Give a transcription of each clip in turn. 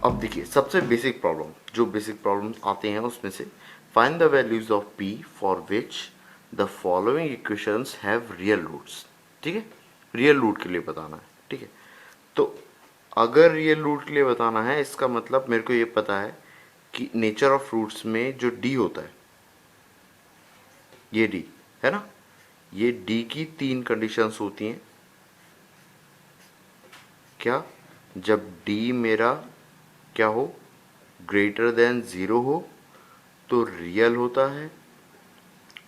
अब देखिए सबसे बेसिक प्रॉब्लम, जो बेसिक प्रॉब्लम्स आते हैं उसमें से find the values of p for which the following equations have real roots. ठीक है, रियल रूट के लिए बताना है। ठीक है, तो अगर रियल रूट के लिए बताना है इसका मतलब मेरे को ये पता है कि नेचर ऑफ रूट्स में जो d होता है, ये d है ना, ये d की तीन कंडीशंस होती हैं। क्या? जब d मेरा क्या हो, ग्रेटर देन ज़ीरो हो तो रियल होता है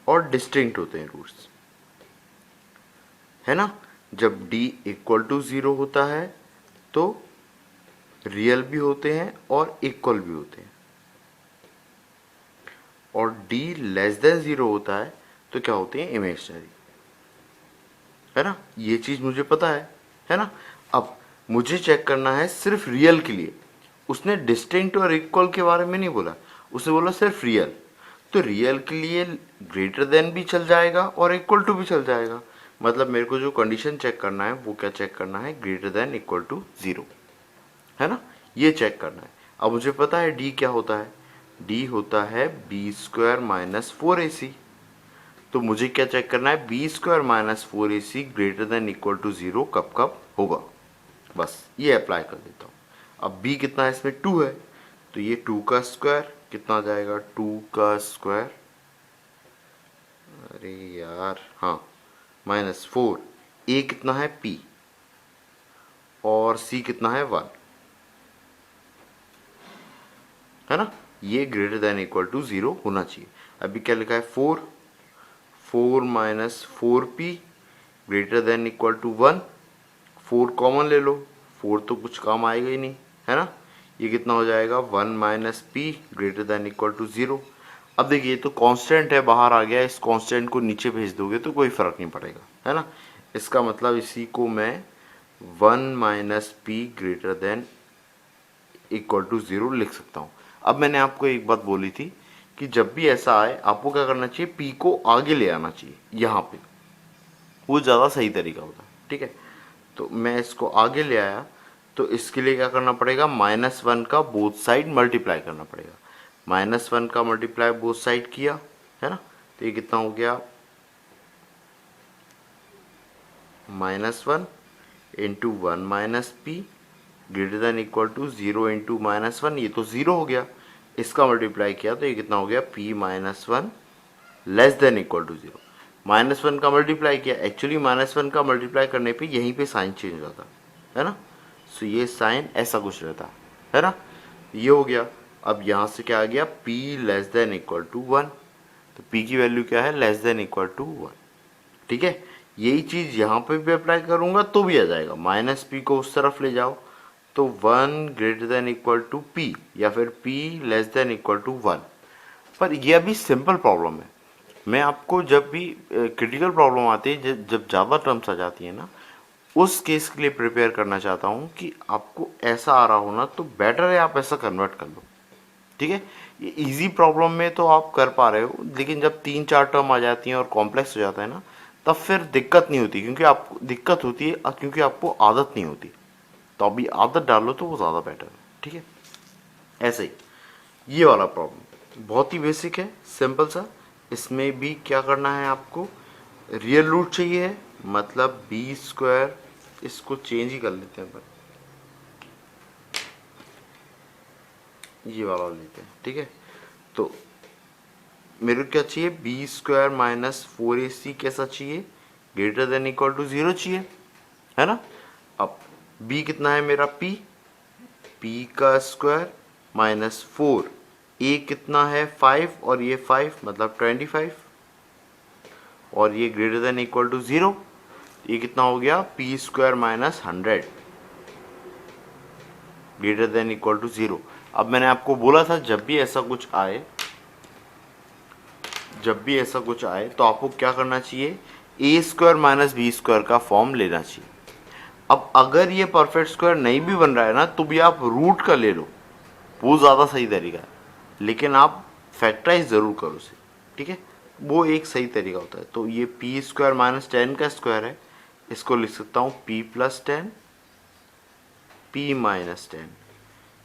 और डिस्टिंक्ट होते हैं रूट्स, है ना। जब d इक्वल टू ज़ीरो होता है तो रियल भी होते हैं और इक्वल भी होते हैं, और d लेस देन ज़ीरो होता है तो क्या होते हैं, इमेजिनरी, है ना। ये चीज़ मुझे पता है ना। अब मुझे चेक करना है सिर्फ रियल के लिए। उसने डिस्टिंक्ट और इक्वल के बारे में नहीं बोला, उसने बोला सिर्फ रियल। तो रियल के लिए ग्रेटर देन भी चल जाएगा और इक्वल टू भी चल जाएगा। मतलब मेरे को जो कंडीशन चेक करना है वो क्या चेक करना है, greater than equal to zero, है ना, ये चेक करना है। अब मुझे पता है डी क्या होता है, डी होता है b square minus four a c. तो मुझे क्या चेक करना है, b square minus four a c greater than equal to zero कब कब होगा, बस ये अप्लाई कर देता हूँ। अब b कितना है, इसमें 2 है, तो ये 2 का स्क्वायर कितना आ जाएगा, 2 का स्क्वायर, अरे यार हाँ, माइनस फोर, a कितना है p और c कितना है 1, है ना। ये greater than equal to zero होना चाहिए। अभी क्या लिखा है, 4, 4 minus four p greater than equal to 1। 4 common ले लो, 4 तो कुछ काम आएगा ही नहीं, है ना। ये कितना हो जाएगा, 1 minus p greater than equal to zero. अब देखिए तो कांस्टेंट है, बाहर आ गया, इस कांस्टेंट को नीचे भेज दोगे तो कोई फ़र्क नहीं पड़ेगा, है ना। इसका मतलब इसी को मैं 1 minus p greater than equal to zero लिख सकता हूँ। अब मैंने आपको एक बात बोली थी कि जब भी ऐसा आए आपको क्या करना चाहिए, पी को आगे ले आना चाहिए यहाँ पे, वो ज़्यादा सही तरीका होता है। ठीक है, तो मैं इसको आगे ले आया, तो इसके लिए क्या करना पड़ेगा, माइनस वन का बोथ साइड मल्टीप्लाई करना पड़ेगा। माइनस वन का मल्टीप्लाई बोथ साइड किया, है ना, तो ये कितना हो गया, minus one into one minus p greater than equal to zero into minus one, ये तो ज़ीरो हो गया। इसका मल्टीप्लाई किया तो ये कितना हो गया, p minus one less than equal to zero. Minus one का मल्टीप्लाई किया, एक्चुअली माइनस वन का मल्टीप्लाई करने पे यहीं पे साइन चेंज हो जाता है ना। सो ये साइन ऐसा कुछ रहता है ना, ये हो गया। अब यहाँ से क्या आ गया, p less than equal to one, तो p की वैल्यू क्या है, less than equal to one. ठीक है, यही चीज़ यहाँ पे भी अप्लाई करूँगा तो भी आ जाएगा। माइनस पी को उस तरफ ले जाओ तो one greater than equal to p, या फिर p less than equal to one. पर ये अभी सिंपल प्रॉब्लम है। मैं आपको जब भी क्रिटिकल प्रॉब्लम आती है, जब ज़्यादा टर्म्स आ जाती है ना, उस केस के लिए प्रिपेयर करना चाहता हूँ कि आपको ऐसा आ रहा हो ना, तो बेटर है आप ऐसा कन्वर्ट कर लो। ठीक है, ये इजी प्रॉब्लम में तो आप कर पा रहे हो, लेकिन जब 3-4 टर्म आ जाती हैं और कॉम्प्लेक्स हो जाता है ना, तब फिर दिक्कत नहीं होती, क्योंकि आपको दिक्कत होती है क्योंकि आपको आदत नहीं होती। तो अभी आदत डालो तो वो ज़्यादा बेटर है। ठीक है, ऐसे ही ये वाला प्रॉब्लम बहुत ही बेसिक है, सिंपल सा। इसमें भी क्या करना है आपको, रियल रूट चाहिए है, मतलब बी स्क्वायर, इसको चेंज ही कर लेते हैं पर ये वाला लेते हैं। ठीक है, तो मेरे को क्या चाहिए, b square minus four a c कैसा चाहिए, greater than equal to zero चाहिए, है ना। अब b कितना है मेरा, p का स्क्वायर माइनस फोर, a कितना है 5 और ये 5 मतलब 25, और ये greater than equal to zero, ये कितना हो गया, p square minus 100 greater than equal to zero. अब मैंने आपको बोला था जब भी ऐसा कुछ आए, तो आपको क्या करना चाहिए, ए स्क्वायर माइनस बी स्क्वायर का फॉर्म लेना चाहिए। अब अगर ये परफेक्ट स्क्वायर नहीं भी बन रहा है ना, तो भी आप रूट का ले लो, वो ज़्यादा सही तरीका है, लेकिन आप फैक्टराइज ज़रूर करो उसे। ठीक है, वो एक सही तरीका होता है। तो ये पी स्क्वायर माइनस 10 का स्क्वायर है, इसको लिख सकता हूँ p plus 10, p minus 10,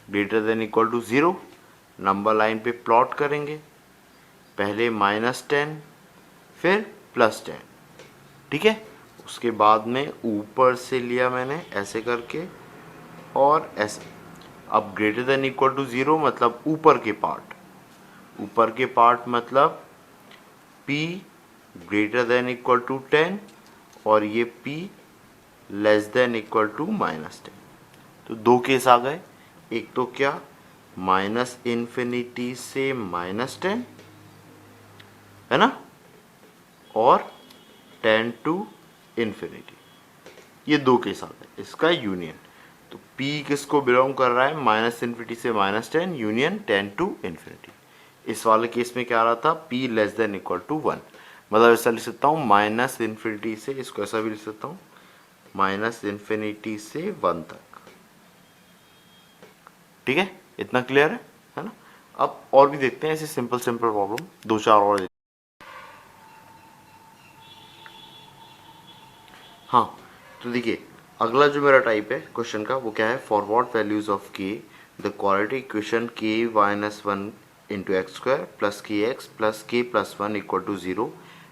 greater than equal to 0, number line पे प्लॉट करेंगे, पहले -10 फिर +10, ठीक है। उसके बाद में ऊपर से लिया मैंने ऐसे करके और ऐसे। अब ग्रेटर देन इक्वल टू 0 मतलब ऊपर के पार्ट मतलब p greater than equal to 10 और ये p less than equal to -10। तो दो केस आ गए, एक तो क्या -∞ से -10 है ना, और 10 टू इन्फिनिटी, ये दो केस आ गए इसका यूनियन। तो p किसको बिलोंग कर रहा है, -∞ से -10 यूनियन 10 टू इन्फिनिटी। इस वाले केस में क्या आ रहा था, p less than equal to 1, मतलब ऐसा लिख सकता हूँ -∞ से, इसको ऐसा भी लिख सकता हूँ -∞ से 1 तक, ठीक है। इतना क्लियर है ना। अब और भी देखते हैं ऐसे सिंपल प्रॉब्लम, दो चार और। हाँ, तो देखिए अगला जो मेरा टाइप है क्वेश्चन का वो क्या है, for what values of k the quadratic equation k - 1 into x square plus k x plus k plus 1 equal to 0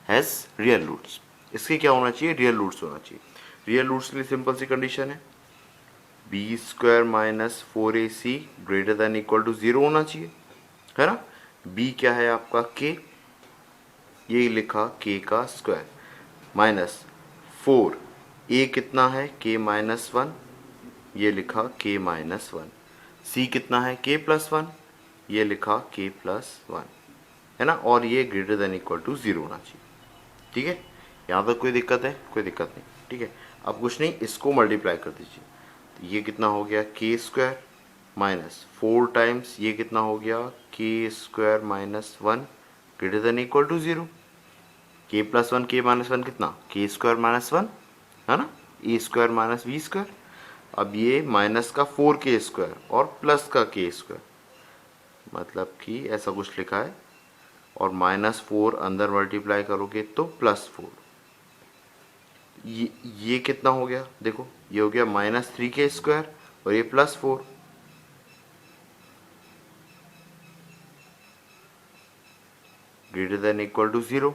has real roots. इसके क्या होना चाहिए, रियल रूट्स होना चाहिए। रियल रूट्स के लिए सिंपल सी कंडीशन है, b square minus 4ac greater than equal to 0 होना चाहिए, है ना। b क्या है आपका k, ये लिखा k का स्क्वायर माइनस 4, a कितना है k माइनस 1, ये लिखा k माइनस 1, c कितना है k प्लस 1, ये लिखा k प्लस 1, है ना, और ये ग्रेटर देन इक्वल टू 0 होना चाहिए, ठीक है। यहाँ तक कोई दिक्कत है, कोई दिक्कत नहीं, ठीक है। अब कुछ नहीं, इसको मल्टीप्लाई कर दीजिए, तो ये कितना हो गया k स्क्वायर माइनस 4 टाइम्स ये कितना हो गया k square minus 1 greater than equal to 0, k plus 1 k minus 1 कितना k स्क्वायर माइनस 1, है ना, a square minus b square. अब ये माइनस का 4k स्क्वायर और प्लस का k स्क्वायर, मतलब कि ऐसा कुछ लिखा है, और -4 अंदर मल्टीप्लाई करोगे तो +4, ये कितना हो गया, देखो ये हो गया -3k स्क्वायर और ये +4, ग्रेटर देन इक्वल टू 0,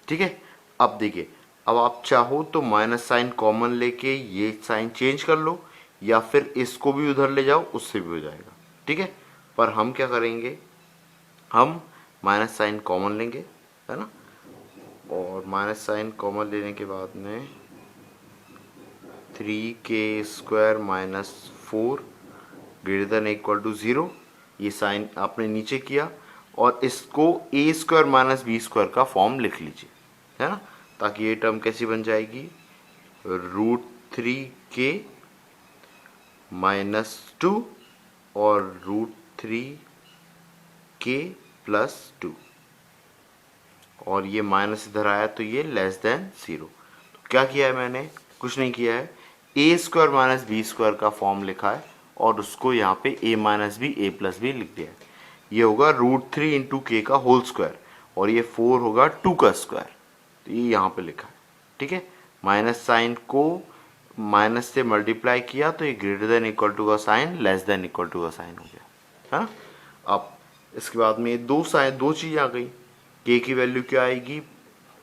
ठीक है। अब देखिए, अब आप चाहो तो माइनस साइन कॉमन लेके ये साइन चेंज कर लो, या फिर इसको भी उधर ले जाओ, उससे भी हो जाएगा, ठीक है। पर हम क्या करेंगे, हम माइनस साइन कॉमन लेंगे, है ना, और माइनस साइन कॉमन लेने के बाद में 3k square minus 4 greater than equal to 0, ये साइन आपने नीचे किया, और इसको a square minus b square का फॉर्म लिख लीजिए, है ना, ताकि ये टर्म कैसी बन जाएगी, √3k माइनस 2 और √3k प्लस 2, और ये माइनस इधर आया तो ये लेस देन 0। तो क्या किया है मैंने, कुछ नहीं किया है, a square minus b square का फॉर्म लिखा है और उसको यहाँ पे a minus b a plus b लिख दिया है। ये होगा √3 इंटू के का होल स्क्वायर, और ये 4 होगा 2 का स्क्वायर, तो ये यहाँ पे लिखा है, ठीक है। माइनस साइन को माइनस से मल्टीप्लाई किया तो ये ग्रेटर देन इक्वल टू का sign less than equal to का साइन हो गया, है ना। अब इसके बाद में दो चीज़ आ गई, k की वैल्यू क्या आएगी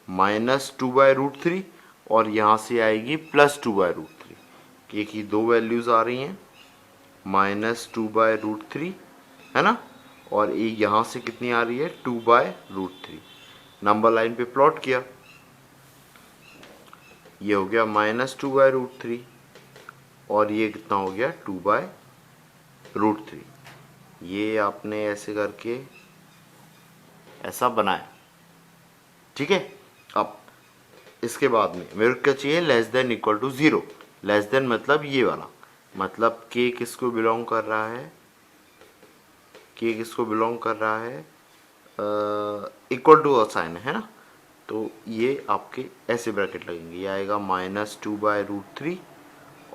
-2/√3 और यहाँ से आएगी +2/√3, k की दो वैल्यूज़ आ रही हैं -2/√3, है ना, और ये यहाँ से कितनी आ रही है 2/√3, नंबर लाइन पे प्लॉट किया, ये हो गया -2/√3 और ये कितना हो गया 2/√3, ये आपने ऐसे करके ऐसा बनाया, ठीक है। अब इसके बाद में मेरे को क्या चाहिए, less than equal to 0, less than मतलब ये वाला, मतलब k किसको बिलोंग कर रहा है, k किसको बिलोंग कर रहा है, इक्वल टू का साइन है ना, तो ये आपके ऐसे ब्रैकेट लगेंगे, ये आएगा -2/√3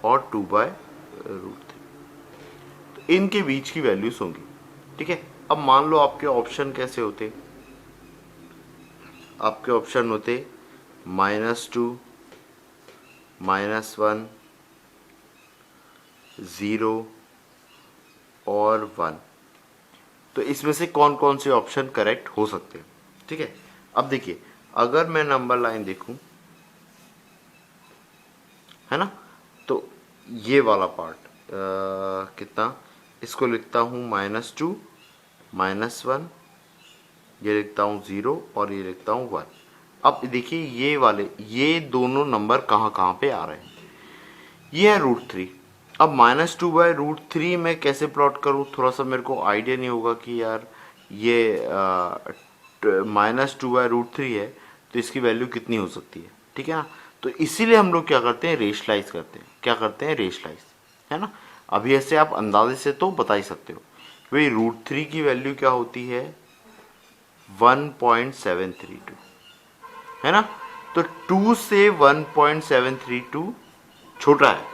और 2/√3, तो इनके बीच की वैल्यूज होंगी, ठीक है। अब मान लो आपके ऑप्शन कैसे होते, आपके ऑप्शन होते -2 -1 0 और 1। तो इसमें से कौन कौन से ऑप्शन करेक्ट हो सकते हैं, ठीक है। अब देखिए, अगर मैं नंबर लाइन देखूं, है ना, तो ये वाला पार्ट कितना, इसको लिखता हूँ -2, -1, ये लिखता हूँ 0 और ये लिखता हूँ 1। अब देखिए ये दोनों नंबर कहाँ कहाँ पे आ रहे हैं। ये है √3। अब -2/√3 मैं कैसे प्लॉट करूँ, थोड़ा सा मेरे को आइडिया नहीं होगा कि यार ये -2/√3 है तो इसकी वैल्यू कितनी हो सकती है, ठीक है ना। तो इसीलिए हम लोग क्या करते हैं, रेशलाइज करते हैं। क्या करते हैं, रेशलाइज, है ना। अभी ऐसे आप अंदाजे से तो बता ही सकते हो भाई √3 की वैल्यू क्या होती है, 1.732, है ना। तो 2 से 1.732 छोटा है,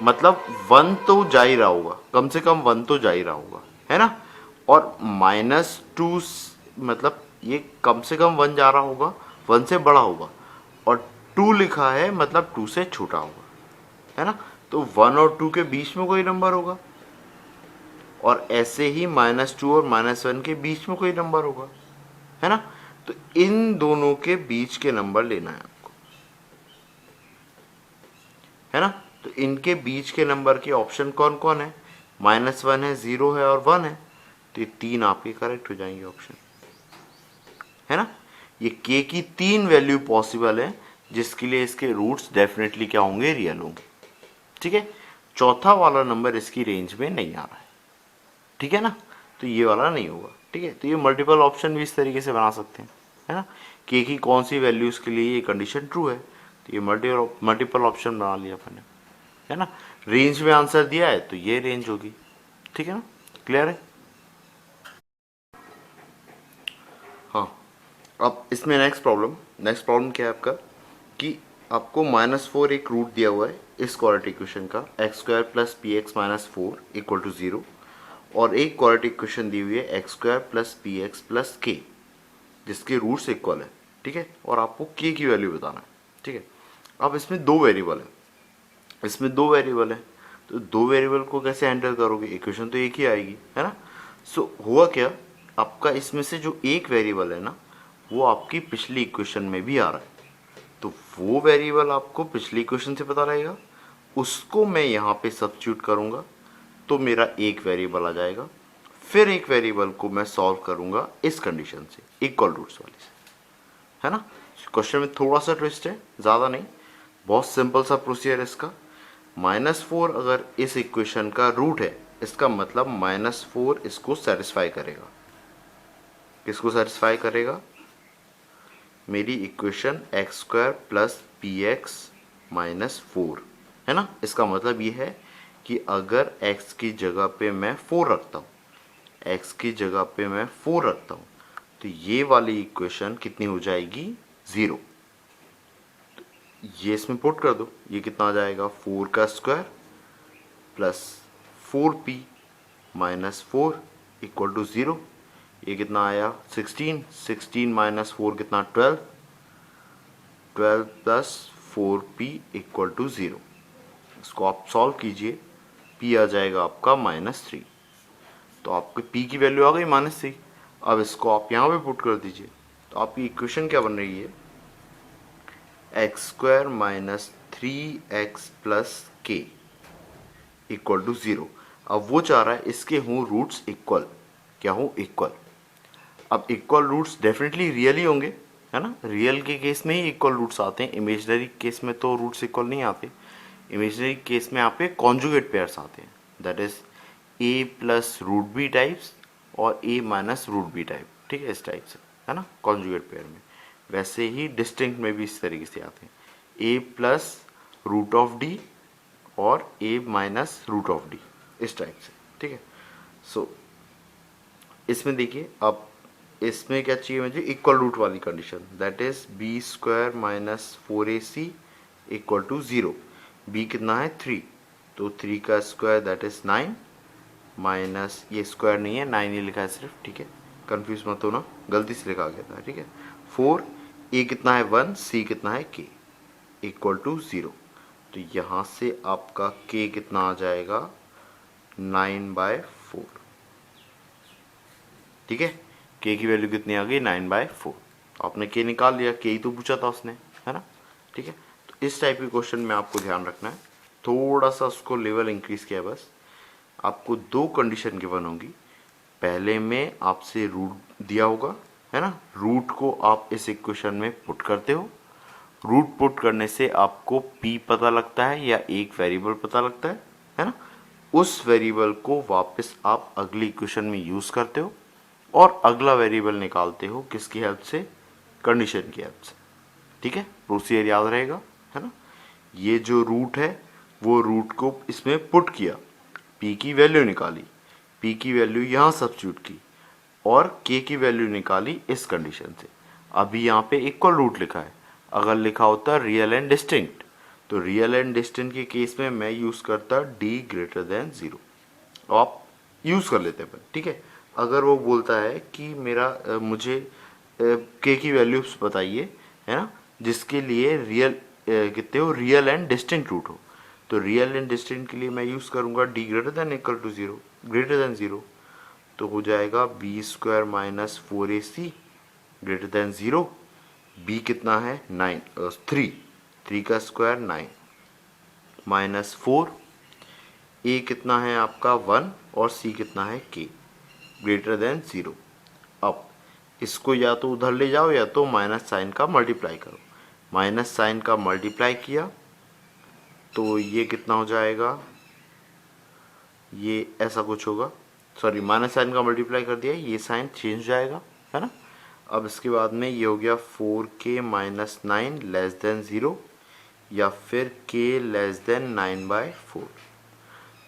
मतलब 1 तो जा ही रहा होगा, कम से कम 1 तो जा ही रहा होगा, है ना। और -2 मतलब ये कम से कम 1 जा रहा होगा, 1 से बड़ा होगा, और 2 लिखा है मतलब 2 से छोटा होगा, है ना। तो 1 और 2 के बीच में कोई नंबर होगा, और ऐसे ही -2 और -1 के बीच में कोई नंबर होगा, है ना। तो इन दोनों के बीच के नंबर लेना है आपको, है ना। तो इनके बीच के नंबर के ऑप्शन कौन कौन है, -1 है, 0 है और 1 है। तो ये 3 आपके करेक्ट हो जाएंगे ऑप्शन, है ना। ये k की 3 वैल्यू पॉसिबल है, जिसके लिए इसके रूट्स डेफिनेटली क्या होंगे, रियल होंगे, ठीक है। चौथा वाला नंबर इसकी रेंज में नहीं आ रहा है, ठीक है ना। तो ये वाला नहीं होगा, ठीक है। तो ये मल्टीपल ऑप्शन भी इस तरीके से बना सकते हैं, है ना। k की कौन सी वैल्यूज के लिए ये कंडीशन ट्रू है, तो ये मल्टीपल ऑप्शन बना लिया अपने, है ना। रेंज में आंसर दिया है तो ये रेंज होगी, ठीक है ना, क्लियर है। हाँ, अब इसमें नेक्स्ट प्रॉब्लम क्या है आपका, कि आपको -4 एक रूट दिया हुआ है इस क्वाड्रेटिक इक्वेशन का, x² + px - 4 = 0, और एक क्वाड्रेटिक इक्वेशन दी हुई है x² + px + k, जिसके रूट्स इक्वल है, ठीक है। और आपको k की वैल्यू बताना है, ठीक है। अब इसमें दो वेरिएबल है, तो दो वेरिएबल को कैसे हैंडल करोगे, इक्वेशन तो एक ही आएगी, है ना। सो हुआ क्या, आपका इसमें से जो एक वेरिएबल है ना, वो आपकी पिछली इक्वेशन में भी आ रहा है, तो वो वेरिएबल आपको पिछली इक्वेशन से पता रहेगा, उसको मैं यहाँ पे सब्स्टिट्यूट करूँगा तो मेरा एक वेरिएबल आ जाएगा। फिर एक वेरिएबल को मैं सॉल्व करूँगा इस कंडीशन से, इक्वल रूट्स वाले से, है ना। क्वेश्चन में थोड़ा सा ट्विस्ट है, ज़्यादा नहीं, बहुत सिंपल सा प्रोसीजर है इसका। -4 अगर इस इक्वेशन का रूट है, इसका मतलब -4 इसको सेटिस्फाई करेगा। किसको सेटिस्फाई करेगा, मेरी इक्वेशन x² + px - 4, है ना। इसका मतलब ये है कि अगर x की जगह पे मैं 4 रखता हूँ, तो ये वाली इक्वेशन कितनी हो जाएगी, 0। तो ये इसमें पुट कर दो, ये कितना आ जाएगा, 4 का स्क्वायर प्लस 4p - 4 = 0। ये कितना आया, 16 - 4 कितना, 12 + 4p = 0। इसको आप सॉल्व कीजिए, p आ जाएगा आपका -3। तो आपकी p की वैल्यू आ गई -3। अब इसको आप यहाँ पे पुट कर दीजिए, तो आपकी इक्वेशन क्या बन रही है, x² - 3x + k = 0। अब वो चाह रहा है इसके हों रूट्स इक्वल, क्या हो, इक्वल। अब इक्वल रूट्स डेफिनेटली रियल ही होंगे, है ना। रियल के केस में ही इक्वल रूट्स आते हैं, इमेजनरी केस में तो रूट्स इक्वल नहीं आते। इमेजनरी केस में आपके कॉन्जुगेट पेयर्स आते हैं, that is a + √b types और a - √b टाइप, ठीक है, इस टाइप से, है ना, कॉन्जुगेट पेयर में। वैसे ही डिस्टिंक्ट में भी इस तरीके से आते हैं, a + √d और a - √d, इस टाइप से, ठीक है। सो इसमें देखिए, अब इसमें क्या चाहिए मुझे, इक्वल रूट वाली condition, that is b² - 4ac = 0। b कितना है, 3, तो 3 का स्क्वायर दैट इज 9, माइनस, ये स्क्वायर नहीं है, 9 ही लिखा है सिर्फ, ठीक है, कंफ्यूज मत होना, गलती से लिखा गया था, ठीक है। 4, a कितना है 1, c कितना है k = 0। तो यहाँ से आपका k कितना आ जाएगा, 9/4, 4। ठीक है, के की वैल्यू कितनी आ गई 9/4। आपने के निकाल लिया, के ही तो पूछा था उसने, है ना। ठीक है, तो इस टाइप के क्वेश्चन में आपको ध्यान रखना है, थोड़ा सा उसको लेवल इंक्रीज किया बस। आपको दो कंडीशन गिवन होगी, पहले में आपसे रूट दिया होगा, है ना, रूट को आप इस इक्वेशन में पुट करते हो, रूट पुट करने से आपको p पता लगता है या एक वेरिएबल पता लगता है ना, उस वेरिएबल को वापस आप अगली इक्वेशन में यूज करते हो और अगला वेरिएबल निकालते हो किसकी हेल्प से, कंडीशन की हेल्प से। ठीक है, प्रोसीजर याद रहेगा, है ना। ये जो रूट है वो रूट को इसमें पुट किया, p की वैल्यू निकाली, p की वैल्यू यहाँ सब्स्टिट्यूट की और k की वैल्यू निकाली इस कंडीशन से। अभी यहाँ पे इक्वल रूट लिखा है, अगर लिखा होता रियल एंड डिस्टिंक्ट तो रियल एंड डिस्टिंक्ट के केस में मैं यूज करता d ग्रेटर देन 0, आप यूज कर लेते हैं। ठीक है, अगर वो बोलता है कि मुझे k की वैल्यू बताइए, है ना, जिसके लिए कितने हो, रियल एंड डिस्टिंक्ट रूट हो, तो रियल एंड डिस्टिंक्ट के लिए मैं यूज करूंगा d greater than equal to 0, greater than 0, तो हो जाएगा b square minus 4ac greater than 0। b कितना है 9, 3 का स्क्वायर 9 माइनस 4, a कितना है आपका 1 और c कितना है k ग्रेटर देन 0। अब इसको या तो उधर ले जाओ या तो माइनस साइन का मल्टीप्लाई करो, माइनस साइन का मल्टीप्लाई किया तो ये कितना हो जाएगा, ये ऐसा कुछ होगा, सॉरी माइनस साइन का मल्टीप्लाई कर दिया, ये साइन चेंज हो जाएगा, है ना। अब इसके बाद में ये हो गया 4k माइनस 9 लेस देन 0 या फिर k लेस देन 9/4।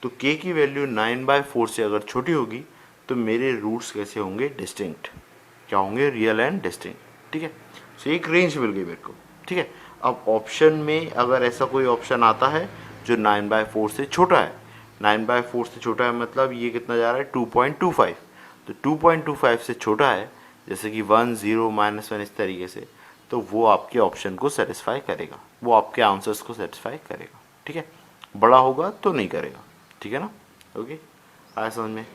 तो k की वैल्यू 9/4 से अगर छोटी होगी तो मेरे रूट्स कैसे होंगे, डिस्टिंक्ट, क्या होंगे, रियल एंड डिस्टिंक्ट। ठीक है, तो एक रेंज मिल गई मेरे को। ठीक है, अब ऑप्शन में अगर ऐसा कोई ऑप्शन आता है जो 9/4 से छोटा है, 9/4 से छोटा है मतलब ये कितना जा रहा है 2.25, तो 2.25 से छोटा है जैसे कि 1 0 -1 इस तरीके से, तो वो आपके ऑप्शन को सेटिस्फाई करेगा, वो आपके आंसर्स को सेटिस्फाई करेगा। ठीक है, बड़ा होगा तो नहीं करेगा। ठीक है ना, ओके, आया समझ में।